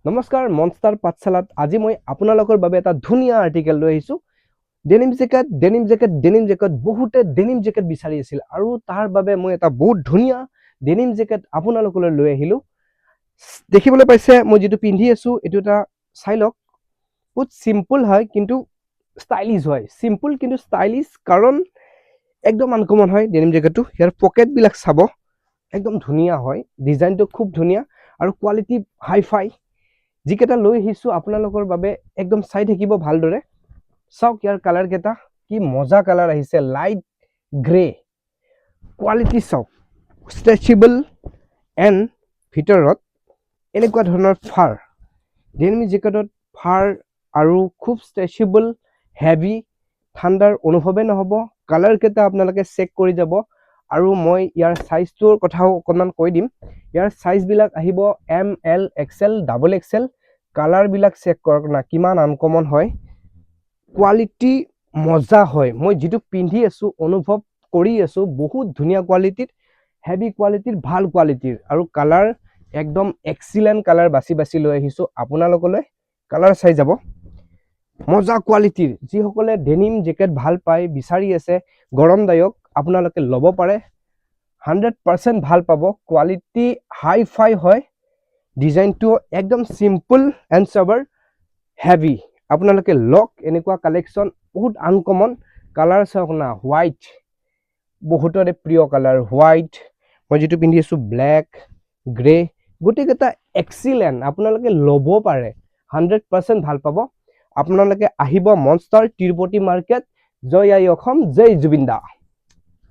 নমস্কাৰ মনষ্টাৰ পাঠশালাত আজি মই আপোনালোকৰ বাবে এটা ধুনীয়া আৰ্টিকেল লৈ আহিছো ডেনিম জেকেট বহুতে ডেনিম জেকেট বিচাৰি আছিল আৰু তাৰ বাবে মই এটা বহুত ধুনীয়া ডেনিম জেকেট আপোনালোকলৈ লৈ আহিলো দেখিবলৈ পাইছে মই যেটো পিন্ধি আছো এটো এটা চাই লওক বহুত সিম্পল হয় কিন্তু স্টাইলিশ হয় সিম্পল কিন্তু স্টাইলিশ কাৰণ একদম আনকমন হয় ডেনিম জেকেটটো ইয়াৰ পকেট বিলাক চাব একদম ধুনীয়া হয় ডিজাইনটো খুব ধুনীয়া আৰু কোৱালিটি হাই ফাই যিকেটা লৈ আহিছো আপোনালোকৰ বাবে একদম চাই থাকিব ভালদৰে চাওক ইয়াৰ কালাৰ কেটা কি মজা কালাৰ আহিছে লাইট গ্ৰে কোৱালিটি চাওক ষ্ট্ৰেচেবল এন্ড ভিতৰত এনেকুৱা ধৰণৰ ফাৰ ডেনিম জেকেটত ফাৰ আৰু খুব ষ্ট্ৰেচেবল হেভি ঠাণ্ডাৰ অনুভৱে নহব কালাৰ কেটা আপোনালোকে চেক কৰি যাব আৰু মই ইয়াৰ সাইজটোৰ কথাও অকমান কৈ দিম ইয়াৰ সাইজ বিলাক আহিব M L XL double XL colour বিলাক চেক কৰক না কিমান আনকমন হয় কোৱালিটি মজা হয় মই যেটো পিন্ধি আছো অনুভৱ কৰি আছো বহুত ধুনীয়া কোৱালিটিৰ হেভি কোৱালিটিৰ ভাল কোৱালিটিৰ আৰু কালাৰ একদম এক্সিলেন্ট কালাৰ বাছি লৈ আহিছো আপোনালোকলৈ কালাৰ চাই যাব মজা কোৱালিটিৰ যি সকলে ডেনিম জেকেট ভাল পায় বিচাৰি আছে গৰমদায়ক আপোনালোকে লব পাৰে 100% ভাল পাব কোৱালিটি হাই ফাই হয় ডিজাইনটো একদম সিম্পল এন্ড সবৰ হেভি আপোনালোকে লক এনেকুৱা কালেকশন বহুত আনকমন কালাৰ চাওক না হোৱাইট বহুতৰে প্ৰিয় কালাৰ হোৱাইট মই যেটো পিন্ধি আছো ব্ল্যাক গ্ৰে গুটিকেটা এক্সিলেন্ট আপোনালোকে লব পাৰে 100% ভাল পাব আপোনালোকে আহিব মনষ্টাৰ তিৰুপতি মাৰ্কেট জয় আই অসম জয় জুবিন্দা